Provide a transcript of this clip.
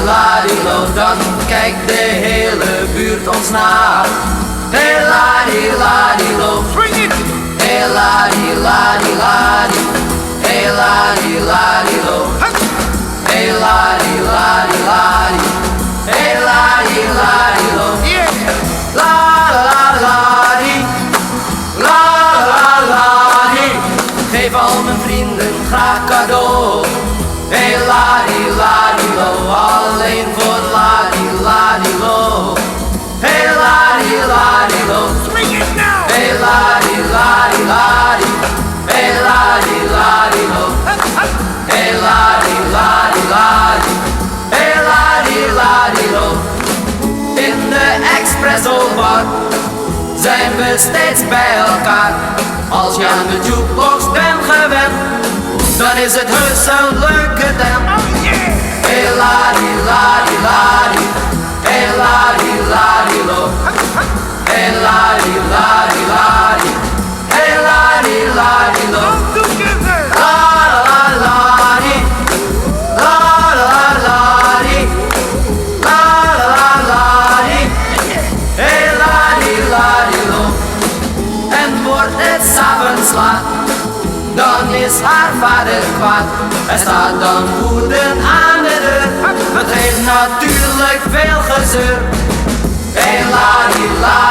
la-di-la-di-lo, dan kijkt de hele buurt ons na. Hey la-di-la-di-lo, Swing it! hey la-di-la-di-la-di, hey la-di-la-di-lo, hey la-di-la-di-la-di, hey la-di-la-di-lo, Yeah! la-la-la-di, la-la-la-di. Geef al mijn vrienden graag cadeau. Hey la-di-la-di-lo, alleen voor la-di-la-di-lo. Hey la-di-la-di-lo, Swing it now! hey la-di-la-di-la-di, hey la-di-la-di-lo, hey la-di-la-di-la-di, hey la-di-la-di-lo. In de Expresso bar zijn we steeds bij elkaar. Als je aan de jukebox bent gewend, dan is het heus een leuke tent. Oh yeah! Hey la-di-la-di-la-di, hey la-di-la-di-lo, hey la-di-la-di-la-di, hey la-di-la-di-lo, Come together! la-la-la-di, la-la-la-di, la-la-la-di, hey la-di-la-di-lo. En wordt het 's avonds laat, dan is haar vader kwaad. Hij staat dan woedend aan de deur. Het heeft natuurlijk veel gezeur. Hey la-di-la